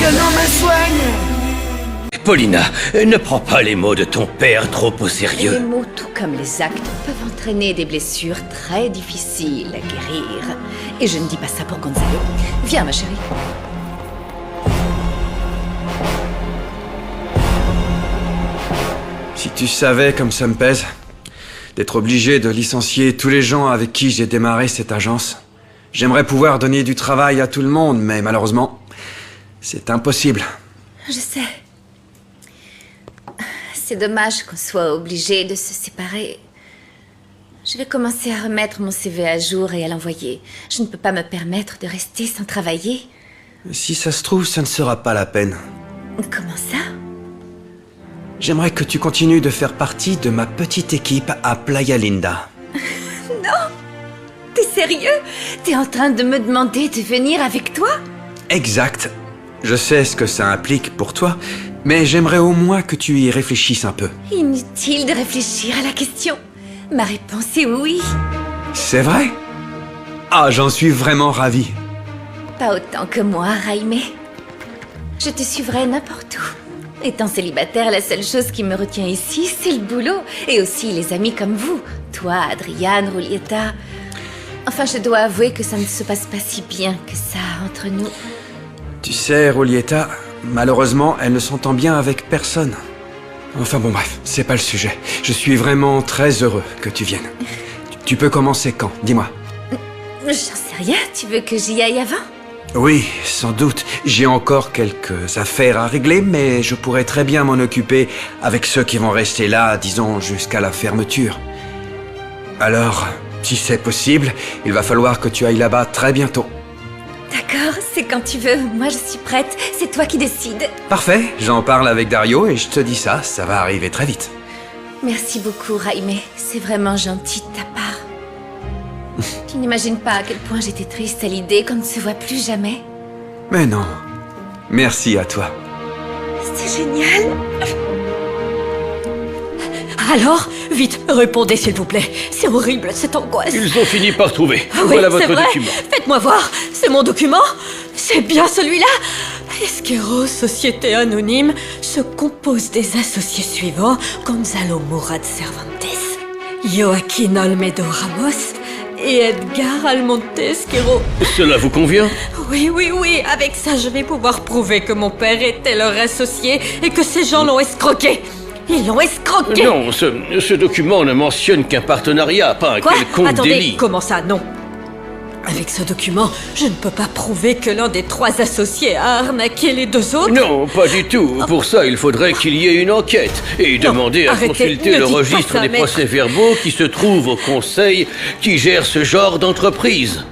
Que l'on me soigne! Paulina, ne prends pas les mots de ton père trop au Les sérieux. mots, tout comme les actes, peuvent entraîner des blessures très difficiles à guérir. Et je ne dis pas ça pour Gonzalo. Viens, ma chérie. Si tu savais comme ça me pèse, d'être obligé de licencier tous les gens avec qui j'ai démarré cette agence. J'aimerais pouvoir donner du travail à tout le monde, mais malheureusement, c'est impossible. Je sais. C'est dommage qu'on soit obligé de se séparer. Je vais commencer à remettre mon CV à jour et à l'envoyer. Je ne peux pas me permettre de rester sans travailler. Si ça se trouve, ça ne sera pas la peine. Comment ça? J'aimerais que tu continues de faire partie de ma petite équipe à Playa Linda. T'es sérieux? T'es en train de me demander de venir avec toi? Exact. Je sais ce que ça implique pour toi, mais j'aimerais au moins que tu y réfléchisses un peu. Inutile de réfléchir à la question. Ma réponse est oui. C'est vrai? Ah, j'en suis vraiment ravi. Pas autant que moi, Raimé. Je te suivrai n'importe où. Étant célibataire, la seule chose qui me retient ici, c'est le boulot. Et aussi les amis comme vous. Toi, Adriane, Rulieta. Enfin, je dois avouer que ça ne se passe pas si bien que ça entre nous. Tu sais, Rulieta, malheureusement, elle ne s'entend bien avec personne. Enfin bon, bref, c'est pas le sujet. Je suis vraiment très heureux que tu viennes. Tu peux commencer quand? Dis-moi. J'en sais rien, tu veux que j'y aille avant? Oui, sans doute. J'ai encore quelques affaires à régler, mais je pourrais très bien m'en occuper avec ceux qui vont rester là, disons, jusqu'à la fermeture. Alors, si c'est possible, il va falloir que tu ailles là-bas très bientôt. D'accord, c'est quand tu veux. Moi, je suis prête. C'est toi qui décides. Parfait, j'en parle avec Dario et je te dis ça va arriver très vite. Merci beaucoup, Raimé. C'est vraiment gentil de ta part. Tu n'imagines pas à quel point j'étais triste à l'idée qu'on ne se voit plus jamais. Mais non, merci à toi. C'est génial. Alors, vite, répondez s'il vous plaît. C'est horrible, cette angoisse. Ils ont fini par trouver. Ah oui, Voilà c'est votre vrai. document. Faites-moi voir. C'est mon document. C'est bien celui-là. Esquero, société anonyme, se compose des associés suivants: Gonzalo Murad Cervantes, Joaquín Olmedo Ramos et Edgar Almonte Esquero. Cela vous convient? Oui, avec ça, je vais pouvoir prouver que mon père était leur associé et que ces gens l'ont escroqué. Ils l'ont escroqué. Non, ce document ne mentionne qu'un partenariat, pas un Quoi? quelconque Attendez, délit. comment ça? Non. Avec ce document, je ne peux pas prouver que l'un des 3 associés a arnaqué les 2 autres. Non, pas du tout. Pour ça, il faudrait qu'il y ait une enquête et demander à arrêtez, consulter ne le dites pas registre ça, des maître. procès-verbaux qui se trouve au conseil qui gère ce genre d'entreprise.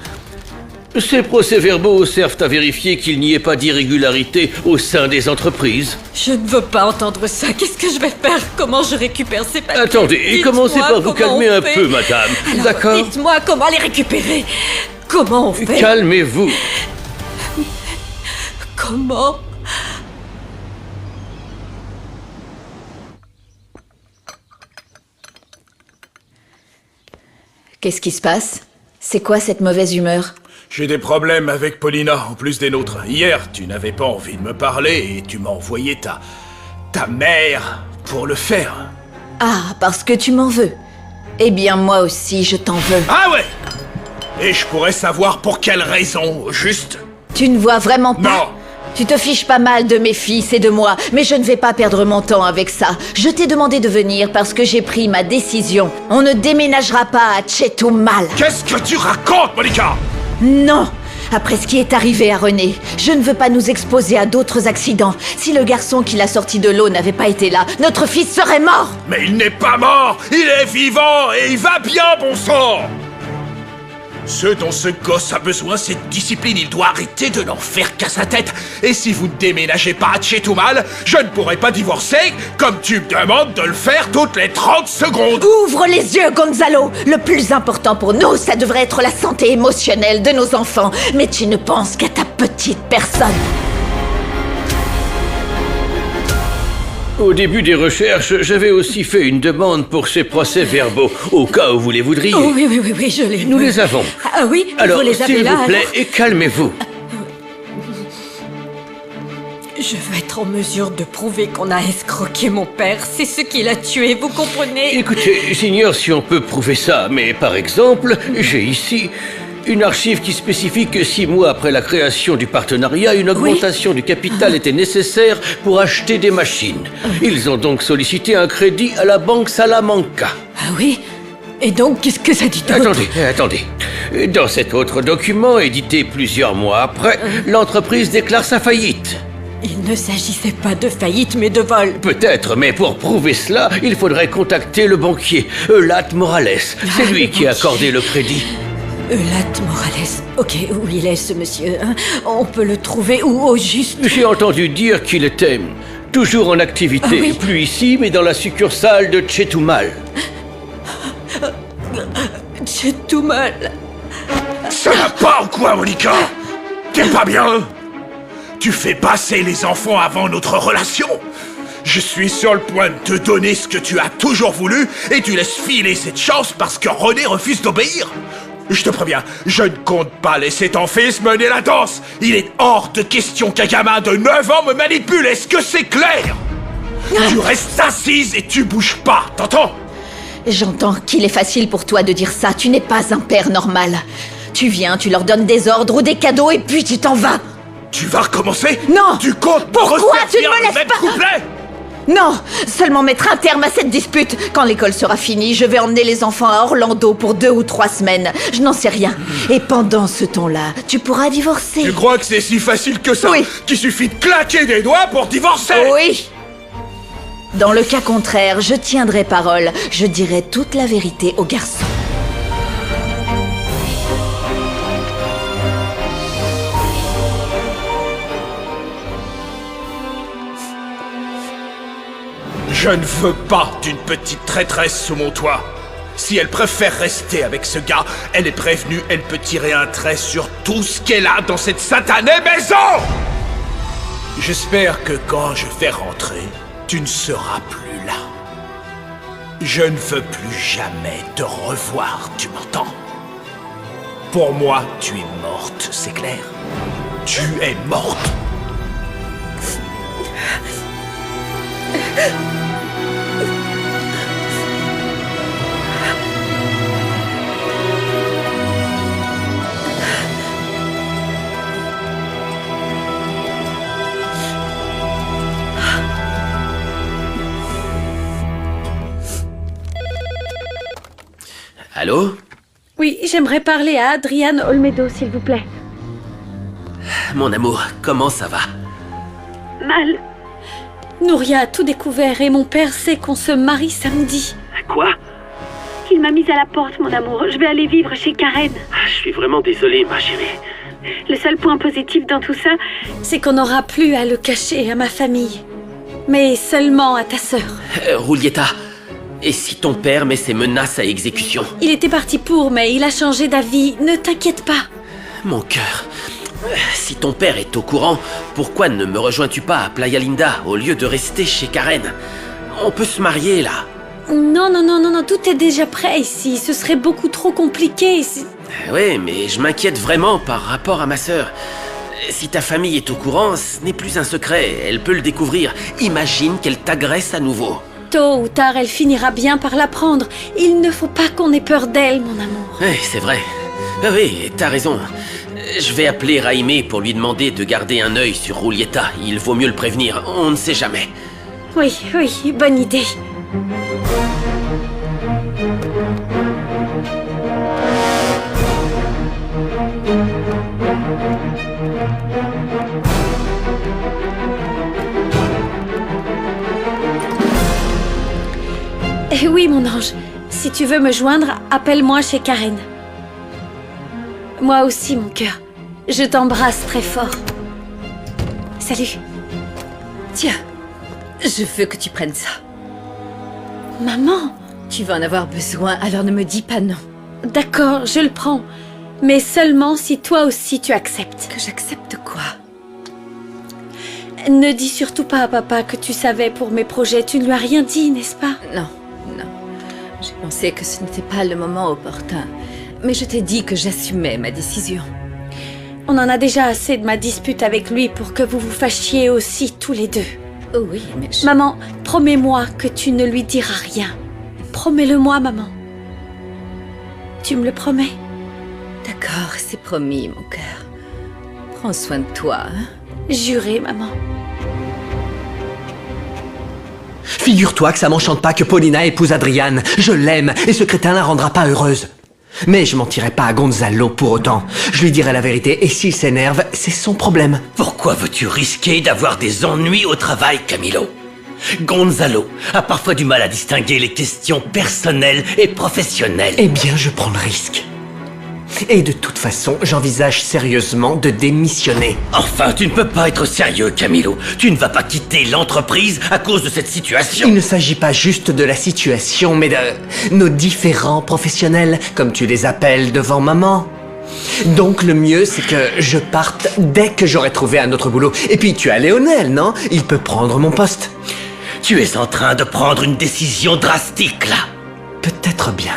Ces procès-verbaux servent à vérifier qu'il n'y ait pas d'irrégularité au sein des entreprises. Je ne veux pas entendre ça. Qu'est-ce que je vais faire? Comment je récupère ces papiers? Attendez, et Dites-moi commencez par vous comment calmer on un fait. peu, madame. Alors, D'accord? dites-moi comment les récupérer. Comment on fait? Calmez-vous. Comment? Qu'est-ce qui se passe? C'est quoi cette mauvaise humeur? J'ai des problèmes avec Paulina, en plus des nôtres. Hier, tu n'avais pas envie de me parler et tu m'as envoyé ta mère pour le faire. Ah, parce que tu m'en veux. Eh bien, moi aussi, je t'en veux. Ah ouais! Et je pourrais savoir pour quelle raison, au juste? Tu ne vois vraiment pas? Non! Tu te fiches pas mal de mes fils et de moi, mais je ne vais pas perdre mon temps avec ça. Je t'ai demandé de venir parce que j'ai pris ma décision. On ne déménagera pas à Chetumal. Qu'est-ce que tu racontes, Monica? Non! Après ce qui est arrivé à René, je ne veux pas nous exposer à d'autres accidents. Si le garçon qui l'a sorti de l'eau n'avait pas été là, notre fils serait mort! Mais il n'est pas mort! Il est vivant et il va bien, bon sang! Ce dont ce gosse a besoin, c'est de discipline. Il doit arrêter de n'en faire qu'à sa tête. Et si vous ne déménagez pas à Chetumal, je ne pourrai pas divorcer comme tu me demandes de le faire toutes les 30 secondes. Ouvre les yeux, Gonzalo! Le plus important pour nous, ça devrait être la santé émotionnelle de nos enfants. Mais tu ne penses qu'à ta petite personne. Au début des recherches, j'avais aussi fait une demande pour ces procès-verbaux, au cas où vous les voudriez. Oh, oui, je les veux. Nous les avons. Ah oui, Alors, vous les avez s'il là, vous plaît, alors et calmez-vous. Je veux être en mesure de prouver qu'on a escroqué mon père. C'est ce qui l'a tué, vous comprenez? Écoutez, j'ignore si on peut prouver ça, mais par exemple, j'ai ici une archive qui spécifie que 6 mois après la création du partenariat, une augmentation du capital était nécessaire pour acheter des machines. Ils ont donc sollicité un crédit à la banque Salamanca. Ah oui? Et donc, qu'est-ce que ça dit d'autre? Attendez. Dans cet autre document, édité plusieurs mois après, l'entreprise déclare sa faillite. Il ne s'agissait pas de faillite, mais de vol. Peut-être, mais pour prouver cela, il faudrait contacter le banquier, Eulat Morales. C'est lui qui a accordé le crédit. Eulat Morales. Ok, où il est ce monsieur, hein? On peut le trouver où au juste? J'ai entendu dire qu'il était toujours en activité. Ah oui? Plus ici, mais dans la succursale de Chetumal. J'ai tout mal. Ça va pas ou quoi, Monica? T'es pas bien? Tu fais passer les enfants avant notre relation? Je suis sur le point de te donner ce que tu as toujours voulu et tu laisses filer cette chance parce que René refuse d'obéir. Je te préviens, je ne compte pas laisser ton fils mener la danse. Il est hors de question qu'un gamin de 9 ans me manipule, est-ce que c'est clair? Tu restes assise et tu bouges pas, t'entends? J'entends qu'il est facile pour toi de dire ça. Tu n'es pas un père normal. Tu viens, tu leur donnes des ordres ou des cadeaux et puis tu t'en vas. Tu vas recommencer? Non! Tu comptes Pourquoi tu ne me le laisses même pas? couplet? Non! Seulement mettre un terme à cette dispute. Quand l'école sera finie, je vais emmener les enfants à Orlando pour 2 ou 3 semaines. Je n'en sais rien. Et pendant ce temps-là, tu pourras divorcer. Tu crois que c'est si facile que ça? Oui. Qu'il suffit de claquer des doigts pour divorcer? Oui! Dans le cas contraire, je tiendrai parole. Je dirai toute la vérité aux garçons. Je ne veux pas d'une petite traîtresse sous mon toit. Si elle préfère rester avec ce gars, elle est prévenue, elle peut tirer un trait sur tout ce qu'elle a dans cette satanée maison! J'espère que quand je vais rentrer, tu ne seras plus là. Je ne veux plus jamais te revoir, tu m'entends? Pour moi, tu es morte, c'est clair. Tu es morte. Allô? Oui, j'aimerais parler à Adriane Olmedo, s'il vous plaît. Mon amour, comment ça va? Mal. Nouria a tout découvert et mon père sait qu'on se marie samedi. Quoi? Il m'a mise à la porte, mon amour. Je vais aller vivre chez Karen. Je suis vraiment désolé, ma chérie. Le seul point positif dans tout ça, c'est qu'on n'aura plus à le cacher à ma famille. Mais seulement à ta sœur. Roulietta, et si ton père met ses menaces à exécution? Il était parti pour, mais il a changé d'avis. Ne t'inquiète pas. Mon cœur. Si ton père est au courant, pourquoi ne me rejoins-tu pas à Playa Linda au lieu de rester chez Karen? On peut se marier, là. Non, tout est déjà prêt ici. Ce serait beaucoup trop compliqué. Oui, mais je m'inquiète vraiment par rapport à ma sœur. Si ta famille est au courant, ce n'est plus un secret. Elle peut le découvrir. Imagine qu'elle t'agresse à nouveau. Tôt ou tard, elle finira bien par l'apprendre. Il ne faut pas qu'on ait peur d'elle, mon amour. Oui, c'est vrai. Oui, t'as raison. Je vais appeler Raimé pour lui demander de garder un œil sur Roulietta. Il vaut mieux le prévenir, on ne sait jamais. Oui, bonne idée. Oui, mon ange. Si tu veux me joindre, appelle-moi chez Karen. Moi aussi, mon cœur. Je t'embrasse très fort. Salut. Tiens, je veux que tu prennes ça. Maman. Tu vas en avoir besoin, alors ne me dis pas non. D'accord, je le prends. Mais seulement si toi aussi tu acceptes. Que j'accepte quoi? Ne dis surtout pas à papa que tu savais pour mes projets. Tu ne lui as rien dit, n'est-ce pas? Non. J'ai pensé que ce n'était pas le moment opportun. Mais je t'ai dit que j'assumais ma décision. On en a déjà assez de ma dispute avec lui pour que vous vous fâchiez aussi tous les deux. Oui, mais Maman, promets-moi que tu ne lui diras rien. Promets-le-moi, maman. Tu me le promets? D'accord, c'est promis, mon cœur. Prends soin de toi, hein. Juré, maman. Figure-toi que ça m'enchante pas que Paulina épouse Adrian. Je l'aime, et ce crétin la rendra pas heureuse. Mais je mentirai pas à Gonzalo pour autant. Je lui dirai la vérité, et s'il s'énerve, c'est son problème. Pourquoi veux-tu risquer d'avoir des ennuis au travail, Camilo? Gonzalo a parfois du mal à distinguer les questions personnelles et professionnelles. Eh bien, je prends le risque. Et de toute façon, j'envisage sérieusement de démissionner. Enfin, tu ne peux pas être sérieux, Camilo. Tu ne vas pas quitter l'entreprise à cause de cette situation. Il ne s'agit pas juste de la situation, mais de nos différents professionnels, comme tu les appelles devant maman. Donc le mieux, c'est que je parte dès que j'aurai trouvé un autre boulot. Et puis tu as Léonel, non? Il peut prendre mon poste. Tu es en train de prendre une décision drastique, là. Peut-être bien.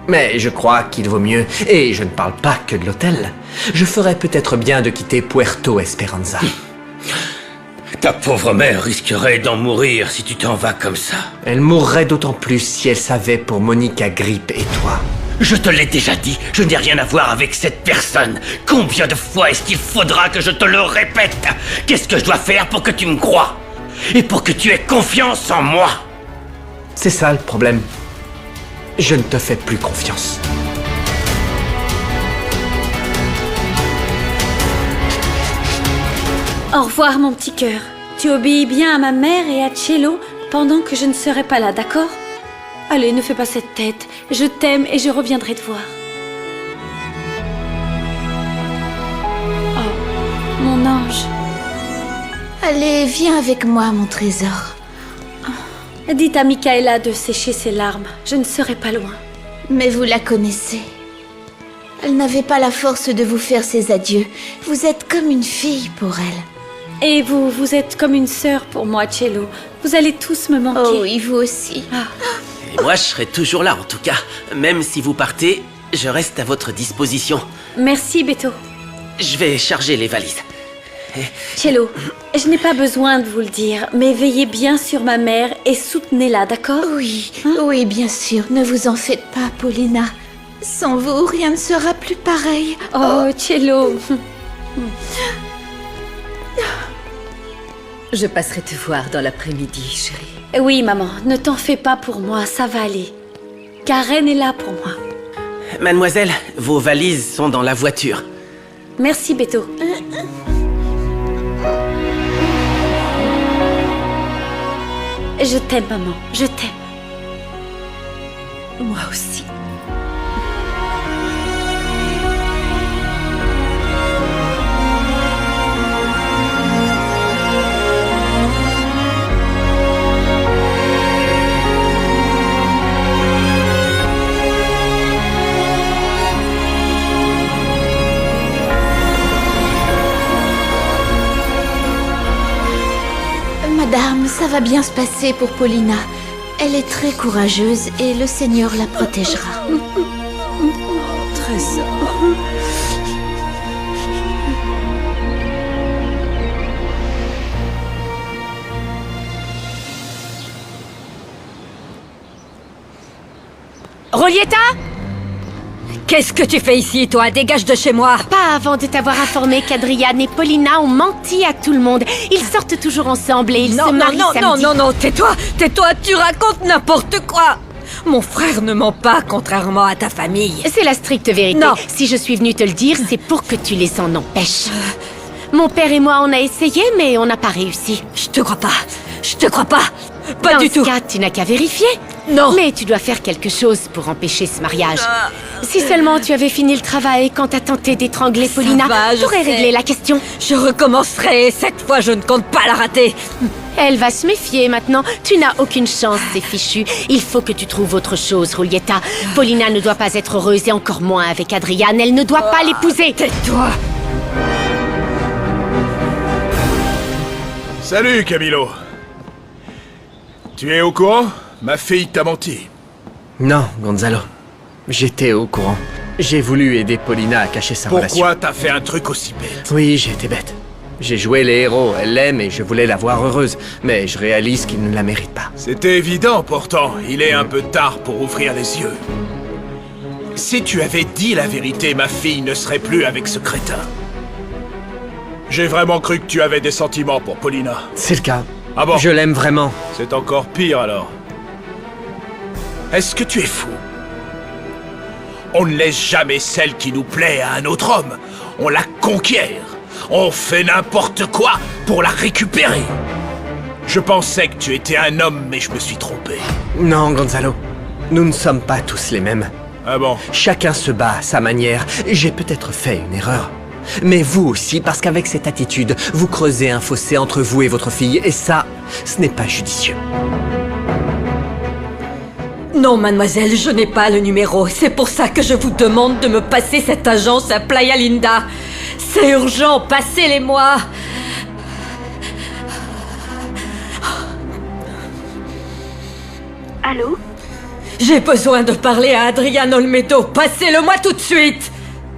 Mais je crois qu'il vaut mieux, et je ne parle pas que de l'hôtel. Je ferais peut-être bien de quitter Puerto Esperanza. Ta pauvre mère risquerait d'en mourir si tu t'en vas comme ça. Elle mourrait d'autant plus si elle savait pour Monica Grippe et toi. Je te l'ai déjà dit, je n'ai rien à voir avec cette personne. Combien de fois est-ce qu'il faudra que je te le répète? Qu'est-ce que je dois faire pour que tu me croies? Et pour que tu aies confiance en moi? C'est ça le problème. Je ne te fais plus confiance. Au revoir, mon petit cœur. Tu obéis bien à ma mère et à Cello pendant que je ne serai pas là, d'accord? Allez, ne fais pas cette tête. Je t'aime et je reviendrai te voir. Oh, mon ange. Allez, viens avec moi, mon trésor. Dites à Michaela de sécher ses larmes. Je ne serai pas loin. Mais vous la connaissez. Elle n'avait pas la force de vous faire ses adieux. Vous êtes comme une fille pour elle. Et vous, vous êtes comme une sœur pour moi, Cello. Vous allez tous me manquer. Oh oui, vous aussi. Et moi, je serai toujours là, en tout cas. Même si vous partez, je reste à votre disposition. Merci, Beto. Je vais charger les valises. Cello, je n'ai pas besoin de vous le dire, mais veillez bien sur ma mère et soutenez-la, d'accord? Oui, oui, bien sûr. Ne vous en faites pas, Paulina. Sans vous, rien ne sera plus pareil. Oh, Cello. Je passerai te voir dans l'après-midi, chérie. Oui, maman, ne t'en fais pas pour moi, ça va aller. Karen est là pour moi. Mademoiselle, vos valises sont dans la voiture. Merci, Beto. Je t'aime, maman, je t'aime. Moi aussi. Madame, ça va bien se passer pour Paulina. Elle est très courageuse et le Seigneur la protégera. Trésor. Rolietta? Qu'est-ce que tu fais ici, toi? Dégage de chez moi! Pas avant de t'avoir informé qu'Adrian et Paulina ont menti à tout le monde. Ils sortent toujours ensemble et ils se marient samedi. Non, tais-toi! Tais-toi, tu racontes n'importe quoi! Mon frère ne ment pas, contrairement à ta famille. C'est la stricte vérité. Non. Si je suis venue te le dire, c'est pour que tu les en empêches. Mon père et moi, on a essayé, mais on n'a pas réussi. Je te crois pas! Je te crois pas! Pas Dans du ce tout! cas, tu n'as qu'à vérifier. Non! Mais tu dois faire quelque chose pour empêcher ce mariage. Si seulement tu avais fini le travail quand t'as tenté d'étrangler Paulina, va, je t'aurais sais. réglé la question. Je recommencerai, et cette fois je ne compte pas la rater! Elle va se méfier maintenant. Tu n'as aucune chance, c'est fichu. Il faut que tu trouves autre chose, Rolietta. Paulina ne doit pas être heureuse et encore moins avec Adrian. Elle ne doit pas l'épouser. Tais-toi! Salut, Camilo. Tu es au courant? Ma fille t'a menti. Non, Gonzalo. J'étais au courant. J'ai voulu aider Paulina à cacher sa relation. Pourquoi t'as fait un truc aussi bête? Oui, j'ai été bête. J'ai joué les héros, elle l'aime et je voulais la voir heureuse. Mais je réalise qu'il ne la mérite pas. C'était évident pourtant, il est un peu tard pour ouvrir les yeux. Si tu avais dit la vérité, ma fille ne serait plus avec ce crétin. J'ai vraiment cru que tu avais des sentiments pour Paulina. C'est le cas. Ah bon? Je l'aime vraiment. C'est encore pire alors. Est-ce que tu es fou? On ne laisse jamais celle qui nous plaît à un autre homme. On la conquiert. On fait n'importe quoi pour la récupérer. Je pensais que tu étais un homme, mais je me suis trompé. Non, Gonzalo. Nous ne sommes pas tous les mêmes. Ah bon? Chacun se bat à sa manière. J'ai peut-être fait une erreur. Mais vous aussi, parce qu'avec cette attitude, vous creusez un fossé entre vous et votre fille, et ça, ce n'est pas judicieux. Non, mademoiselle, je n'ai pas le numéro. C'est pour ça que je vous demande de me passer cette agence à Playa Linda. C'est urgent, passez-les-moi. Allô? J'ai besoin de parler à Adrian Olmedo. Passez-le-moi tout de suite.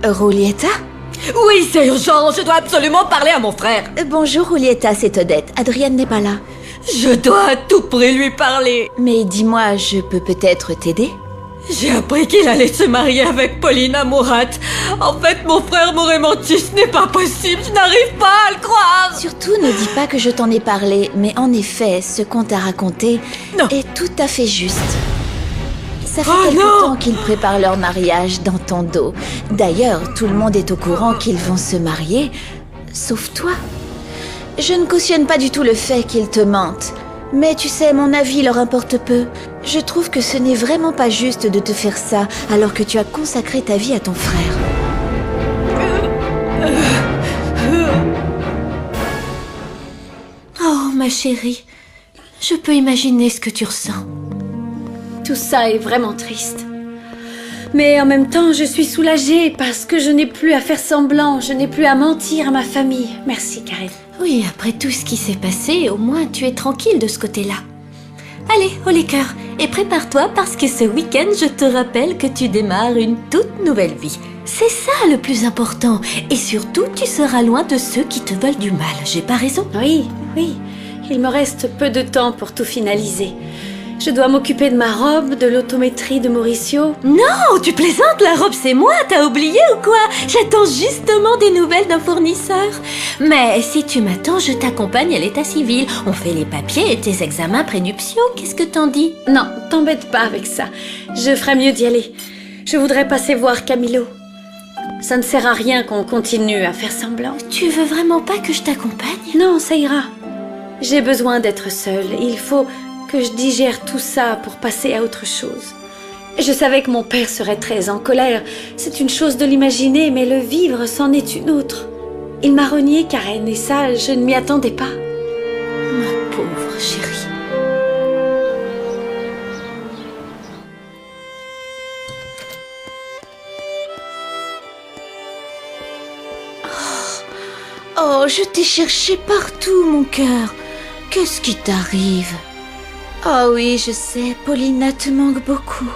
Julieta? Oui, c'est urgent. Je dois absolument parler à mon frère. Bonjour Julieta, c'est Odette. Adrien n'est pas là. Je dois à tout prix lui parler. Mais dis-moi, je peux peut-être t'aider? J'ai appris qu'il allait se marier avec Paulina Murat. En fait, mon frère m'aurait menti. Ce n'est pas possible. Je n'arrive pas à le croire. Surtout, ne dis pas que je t'en ai parlé. Mais en effet, ce qu'on t'a raconté est tout à fait juste. Ça fait quelque temps qu'ils préparent leur mariage dans ton dos. D'ailleurs, tout le monde est au courant qu'ils vont se marier, sauf toi. Je ne cautionne pas du tout le fait qu'ils te mentent. Mais tu sais, mon avis leur importe peu. Je trouve que ce n'est vraiment pas juste de te faire ça alors que tu as consacré ta vie à ton frère. Oh, ma chérie, je peux imaginer ce que tu ressens. Tout ça est vraiment triste. Mais en même temps, je suis soulagée parce que je n'ai plus à faire semblant, je n'ai plus à mentir à ma famille. Merci, Karen. Oui, après tout ce qui s'est passé, au moins tu es tranquille de ce côté-là. Allez, haut les cœurs, et prépare-toi parce que ce week-end, je te rappelle que tu démarres une toute nouvelle vie. C'est ça le plus important. Et surtout, tu seras loin de ceux qui te veulent du mal. J'ai pas raison? Oui, oui. Il me reste peu de temps pour tout finaliser. Je dois m'occuper de ma robe, de l'autométrie de Mauricio. Non, tu plaisantes, la robe c'est moi, t'as oublié ou quoi? J'attends justement des nouvelles d'un fournisseur. Mais si tu m'attends, je t'accompagne à l'état civil. On fait les papiers et tes examens prénuptiaux, qu'est-ce que t'en dis? Non, t'embête pas avec ça. Je ferais mieux d'y aller. Je voudrais passer voir Camilo. Ça ne sert à rien qu'on continue à faire semblant. Tu veux vraiment pas que je t'accompagne? Non, ça ira. J'ai besoin d'être seule. Il faut que je digère tout ça pour passer à autre chose. Je savais que mon père serait très en colère. C'est une chose de l'imaginer, mais le vivre, c'en est une autre. Il m'a renié, Karen, et ça, je ne m'y attendais pas. Ma pauvre chérie. Oh, je t'ai cherché partout, mon cœur. Qu'est-ce qui t'arrive? Oh oui, je sais, Paulina te manque beaucoup.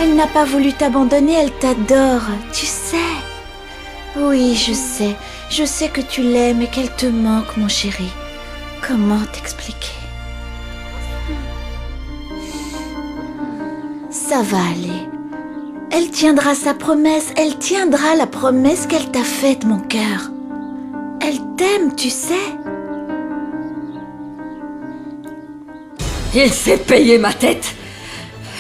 Elle n'a pas voulu t'abandonner, elle t'adore, tu sais. Oui, je sais que tu l'aimes et qu'elle te manque, mon chéri. Comment t'expliquer? Ça va aller. Elle tiendra sa promesse, elle tiendra la promesse qu'elle t'a faite, mon cœur. Elle t'aime, tu sais. Il s'est payé ma tête.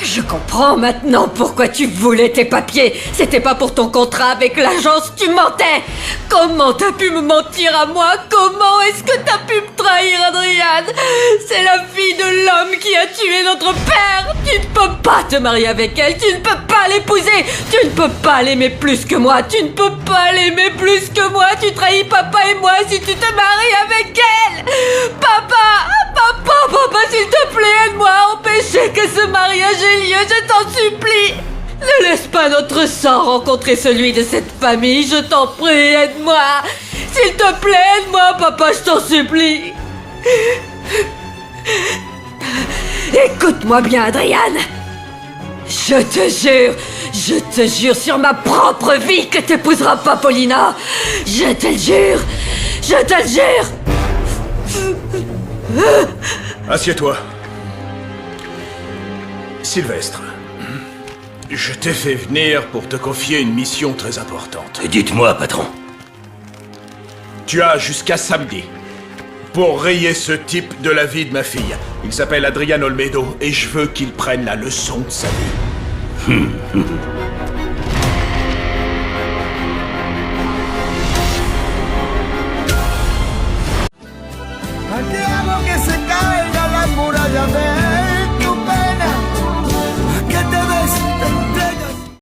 Je comprends maintenant pourquoi tu voulais tes papiers. C'était pas pour ton contrat avec l'agence, tu mentais. Comment t'as pu me mentir à moi? Comment est-ce que t'as pu me trahir, Adrian? C'est la fille de l'homme qui a tué notre père. Tu ne peux pas te marier avec elle, tu ne peux pas l'épouser. Tu ne peux pas l'aimer plus que moi, tu ne peux pas l'aimer plus que moi. Tu trahis papa et moi si tu te maries avec elle. Papa, s'il te plaît, aide-moi à empêcher que ce mariage ait lieu, je t'en supplie. Ne laisse pas notre sang rencontrer celui de cette famille, je t'en prie, aide-moi. S'il te plaît, aide-moi, papa, je t'en supplie. Écoute-moi bien, Adriane. Je te jure sur ma propre vie que t'épouseras pas Paulina. Je te le jure. Je te le jure. Assieds-toi. Sylvestre, je t'ai fait venir pour te confier une mission très importante. Dites-moi, patron. Tu as jusqu'à samedi pour rayer ce type de la vie de ma fille. Il s'appelle Adrian Olmedo et je veux qu'il prenne la leçon de sa vie.